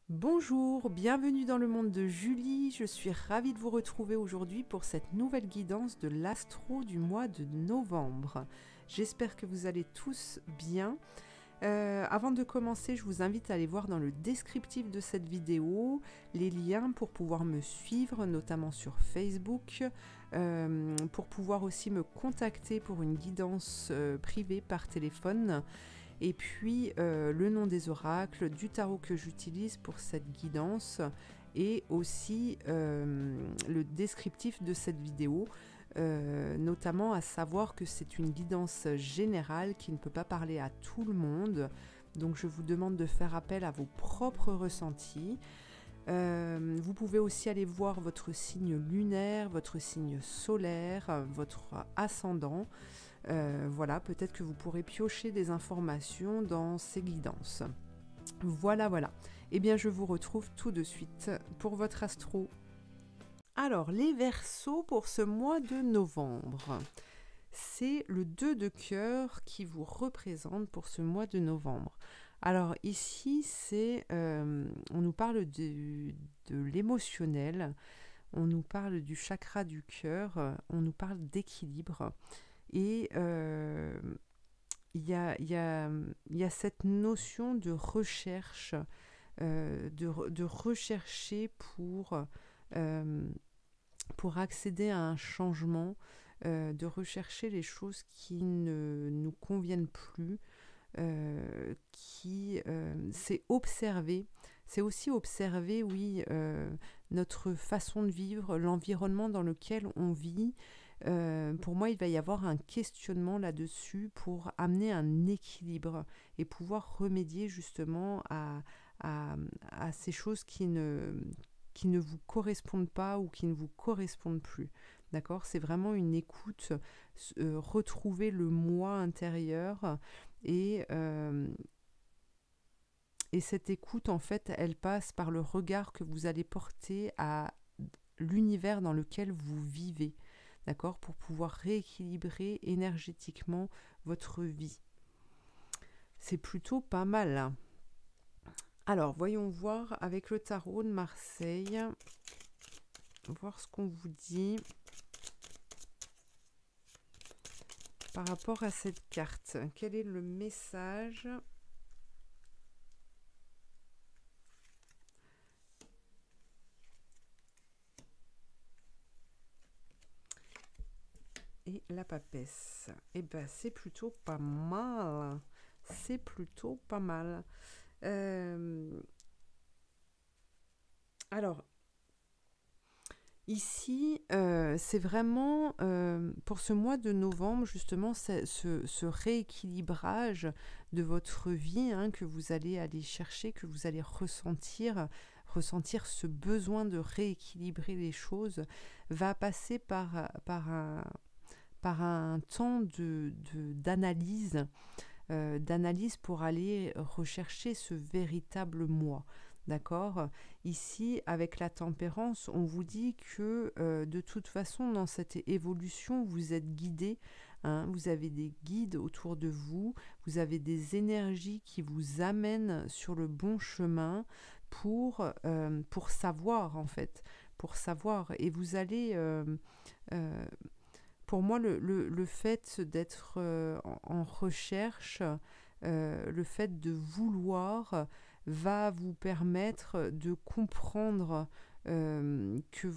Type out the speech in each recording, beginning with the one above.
Bonjour, bienvenue dans le monde de Julie. Je suis ravie de vous retrouver aujourd'hui pour cette nouvelle guidance de l'astro du mois de novembre. J'espère que vous allez tous bien. Avant de commencer, je vous invite à aller voir dans le descriptif de cette vidéo les liens pour pouvoir me suivre, notamment sur Facebook, pour pouvoir aussi me contacter pour une guidance privée par téléphone. Et puis le nom des oracles, du tarot que j'utilise pour cette guidance et aussi le descriptif de cette vidéo, notamment à savoir que c'est une guidance générale qui ne peut pas parler à tout le monde. Donc je vous demande de faire appel à vos propres ressentis. Vous pouvez aussi aller voir votre signe lunaire, votre signe solaire, votre ascendant. Voilà, peut-être que vous pourrez piocher des informations dans ces guidances. Voilà. Eh bien, je vous retrouve tout de suite pour votre astro. Alors, les Verseaux pour ce mois de novembre. C'est le 2 de cœur qui vous représente pour ce mois de novembre. Alors ici, on nous parle de l'émotionnel, on nous parle du chakra du cœur, on nous parle d'équilibre. Et il y a cette notion de recherche, de rechercher pour accéder à un changement, de rechercher les choses qui ne nous conviennent plus, c'est aussi observer, oui, notre façon de vivre, l'environnement dans lequel on vit. Pour moi, il va y avoir un questionnement là-dessus pour amener un équilibre et pouvoir remédier justement à ces choses qui ne vous correspondent pas ou qui ne vous correspondent plus. D'accord ? C'est vraiment une écoute, retrouver le moi intérieur et cette écoute, en fait, elle passe par le regard que vous allez porter à l'univers dans lequel vous vivez. D'accord, pour pouvoir rééquilibrer énergétiquement votre vie. C'est plutôt pas mal. Alors, voyons voir avec le tarot de Marseille. Voir ce qu'on vous dit par rapport à cette carte. Quel est le message ? Et la papesse. Eh ben, c'est plutôt pas mal. C'est plutôt pas mal. Alors, ici, c'est vraiment, pour ce mois de novembre, justement, ce rééquilibrage de votre vie, hein, que vous allez aller chercher, que vous allez ressentir ce besoin de rééquilibrer les choses, va passer par un temps d'analyse, d'analyse pour aller rechercher ce véritable moi. D'accord ? Ici, avec la tempérance, on vous dit que de toute façon, dans cette évolution, vous êtes guidé. Hein, vous avez des guides autour de vous, vous avez des énergies qui vous amènent sur le bon chemin pour savoir, en fait. Pour savoir. Et vous allez... pour moi, le fait d'être en recherche, le fait de vouloir va vous permettre de comprendre que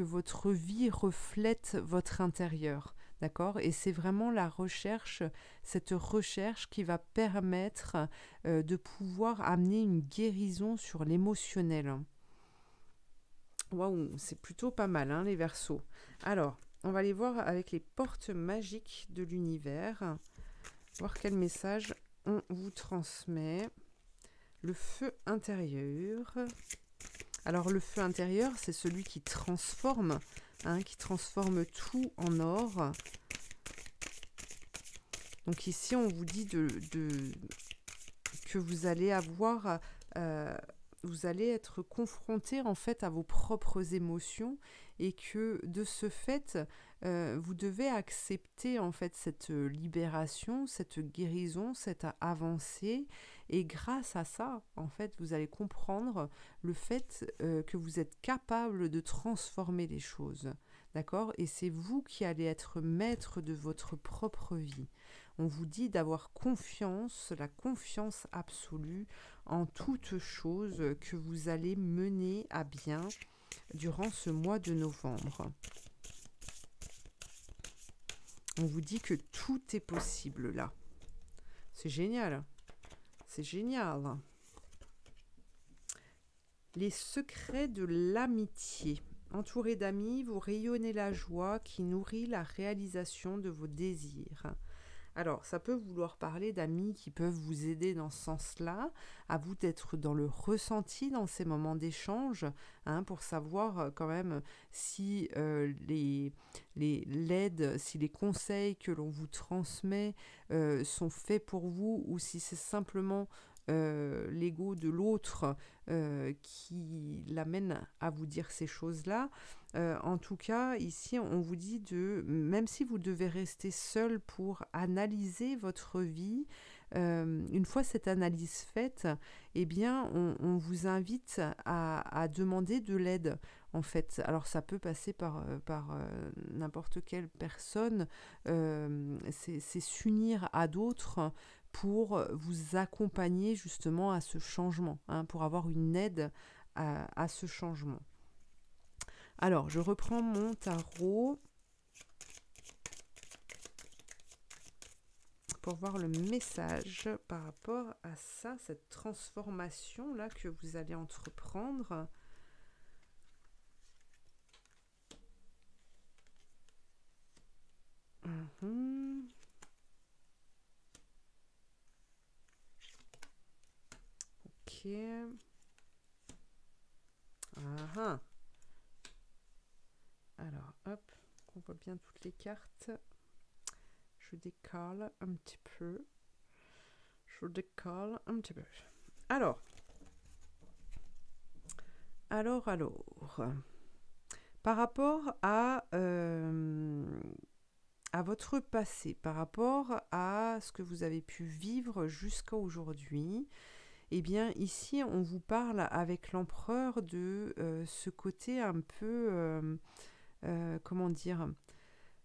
votre vie reflète votre intérieur. D'accord ? Et c'est vraiment cette recherche qui va permettre de pouvoir amener une guérison sur l'émotionnel. Waouh, c'est plutôt pas mal, hein, les Verseaux. Alors, on va aller voir avec les portes magiques de l'univers, voir quel message on vous transmet. Le feu intérieur. Alors, le feu intérieur, c'est celui qui transforme, hein, qui transforme tout en or. Donc ici, on vous dit que vous allez vous allez être confronté en fait à vos propres émotions et que de ce fait, vous devez accepter en fait cette libération, cette guérison, cette avancée, et grâce à ça, en fait, vous allez comprendre le fait que vous êtes capable de transformer les choses, d'accord? Et c'est vous qui allez être maître de votre propre vie. On vous dit d'avoir confiance, la confiance absolue en toute chose que vous allez mener à bien durant ce mois de novembre. On vous dit que tout est possible là. C'est génial. C'est génial. Les secrets de l'amitié. Entouré d'amis, vous rayonnez la joie qui nourrit la réalisation de vos désirs. Alors, ça peut vouloir parler d'amis qui peuvent vous aider dans ce sens-là, à vous d'être dans le ressenti dans ces moments d'échange, hein, pour savoir quand même si l'aide, si les conseils que l'on vous transmet sont faits pour vous, ou si c'est simplement l'ego de l'autre qui l'amène à vous dire ces choses-là. En tout cas, ici, on vous dit même si vous devez rester seul pour analyser votre vie, une fois cette analyse faite, eh bien, on vous invite à demander de l'aide, en fait. Alors, ça peut passer par n'importe quelle personne, c'est s'unir à d'autres pour vous accompagner justement à ce changement, hein, pour avoir une aide à ce changement. Alors, je reprends mon tarot pour voir le message par rapport à ça, cette transformation-là que vous allez entreprendre. Ok. Alors, hop, on voit bien toutes les cartes. Je décale un petit peu. Alors. Par rapport à votre passé, par rapport à ce que vous avez pu vivre jusqu'à aujourd'hui, eh bien, ici, on vous parle avec l'empereur de ce côté un peu, comment dire,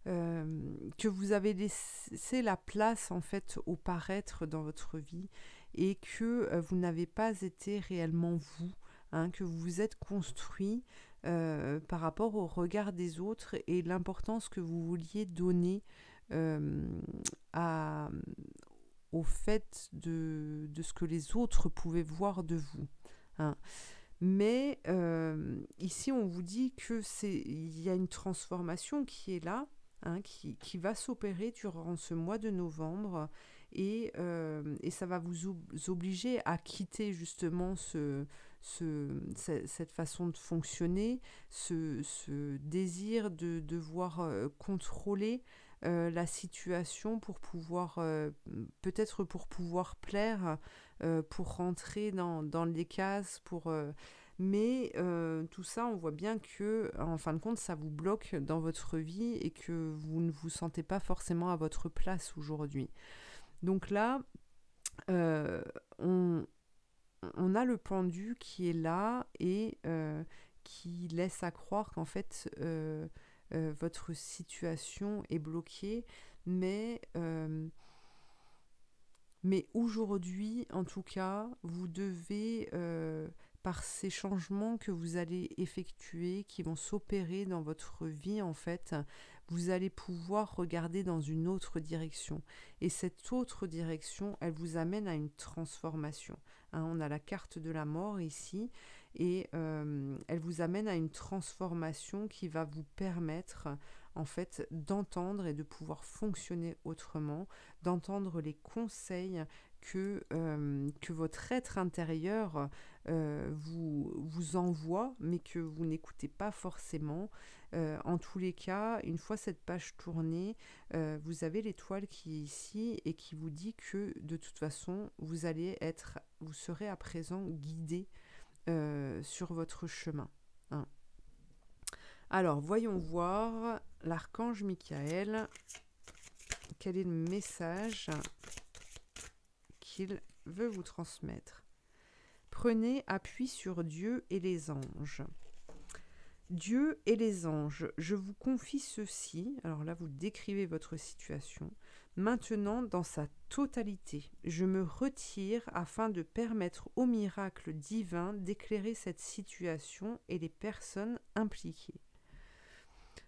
que vous avez laissé la place, en fait, au paraître dans votre vie et que vous n'avez pas été réellement vous, hein, que vous vous êtes construit par rapport au regard des autres et l'importance que vous vouliez donner au fait de ce que les autres pouvaient voir de vous, hein. Mais ici, on vous dit que il y a une transformation qui est là, hein, qui va s'opérer durant ce mois de novembre et ça va vous obliger à quitter justement cette façon de fonctionner, ce désir de devoir contrôler la situation pour pouvoir, peut-être pour pouvoir plaire, pour rentrer dans les cases, mais tout ça, on voit bien que, en fin de compte, ça vous bloque dans votre vie et que vous ne vous sentez pas forcément à votre place aujourd'hui. Donc là, on a le pendu qui est là et qui laisse à croire qu'en fait, votre situation est bloquée, mais aujourd'hui, en tout cas, vous devez, par ces changements que vous allez effectuer, qui vont s'opérer dans votre vie, en fait, vous allez pouvoir regarder dans une autre direction. Et cette autre direction, elle vous amène à une transformation. Hein, on a la carte de la mort ici, et elle vous amène à une transformation qui va vous permettre, en fait, d'entendre et de pouvoir fonctionner autrement, d'entendre les conseils que votre être intérieur vous envoie, mais que vous n'écoutez pas forcément. En tous les cas, une fois cette page tournée, vous avez l'étoile qui est ici et qui vous dit que de toute façon, vous serez à présent guidé sur votre chemin. Hein. Alors, voyons voir l'archange Michael. Quel est le message qu'il veut vous transmettre? Prenez appui sur Dieu et les anges. Dieu et les anges, je vous confie ceci. Alors là, vous décrivez votre situation. Maintenant, dans sa totalité, je me retire afin de permettre au miracle divin d'éclairer cette situation et les personnes impliquées.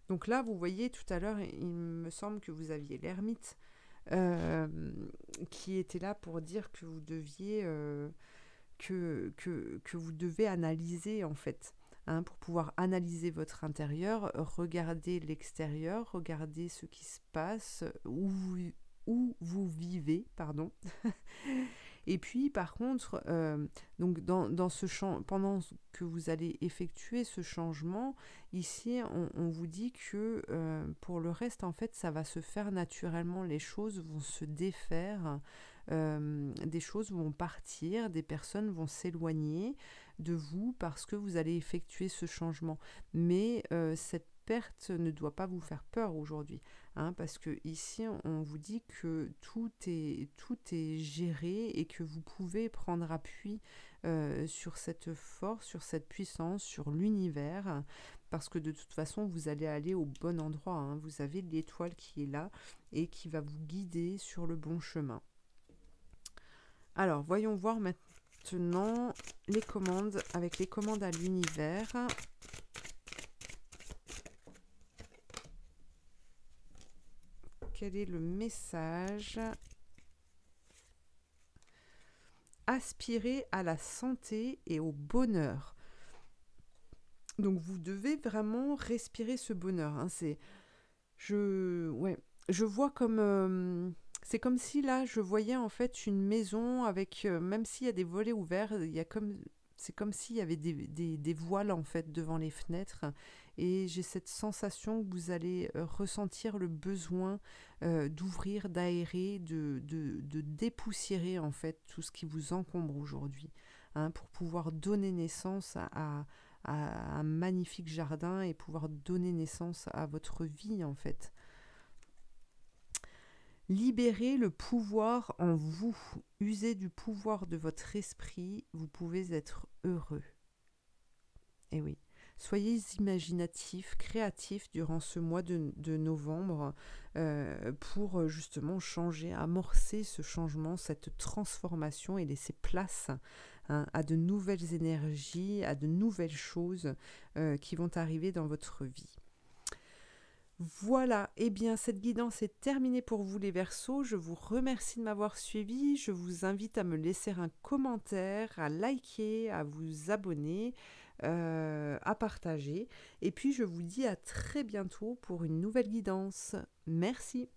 Donc là, vous voyez, tout à l'heure, il me semble que vous aviez l'ermite qui était là pour dire que vous deviez, que vous devez analyser en fait. Hein, pour pouvoir analyser votre intérieur, regarder l'extérieur, regarder ce qui se passe, où vous vivez, pardon. Et puis, par contre, donc dans ce champ, pendant que vous allez effectuer ce changement, ici, on vous dit que pour le reste, en fait, ça va se faire naturellement. Les choses vont se défaire, des choses vont partir, des personnes vont s'éloigner de vous parce que vous allez effectuer ce changement. Mais cette perte ne doit pas vous faire peur aujourd'hui, hein, parce que ici on vous dit que tout est géré et que vous pouvez prendre appui sur cette force, sur cette puissance, sur l'univers, parce que de toute façon vous allez aller au bon endroit, hein. Vous avez l'étoile qui est là et qui va vous guider sur le bon chemin. Alors voyons voir maintenant les commandes, avec les commandes à l'univers. Quel est le message? Aspirez à la santé et au bonheur. Donc vous devez vraiment respirer ce bonheur, hein. Je vois comme... c'est comme si là, je voyais en fait une maison avec... même s'il y a des volets ouverts, c'est comme s'il y avait des voiles en fait devant les fenêtres. Et j'ai cette sensation que vous allez ressentir le besoin d'ouvrir, d'aérer, de dépoussiérer en fait tout ce qui vous encombre aujourd'hui, hein, pour pouvoir donner naissance à un magnifique jardin et pouvoir donner naissance à votre vie en fait. Libérez le pouvoir en vous, usez du pouvoir de votre esprit, vous pouvez être heureux. Et oui, soyez imaginatifs, créatifs durant ce mois de novembre pour justement changer, amorcer ce changement, cette transformation et laisser place, hein, à de nouvelles énergies, à de nouvelles choses qui vont arriver dans votre vie. Voilà, et bien cette guidance est terminée pour vous les Verseaux. Je vous remercie de m'avoir suivi. Je vous invite à me laisser un commentaire, à liker, à vous abonner, à partager. Et puis je vous dis à très bientôt pour une nouvelle guidance. Merci.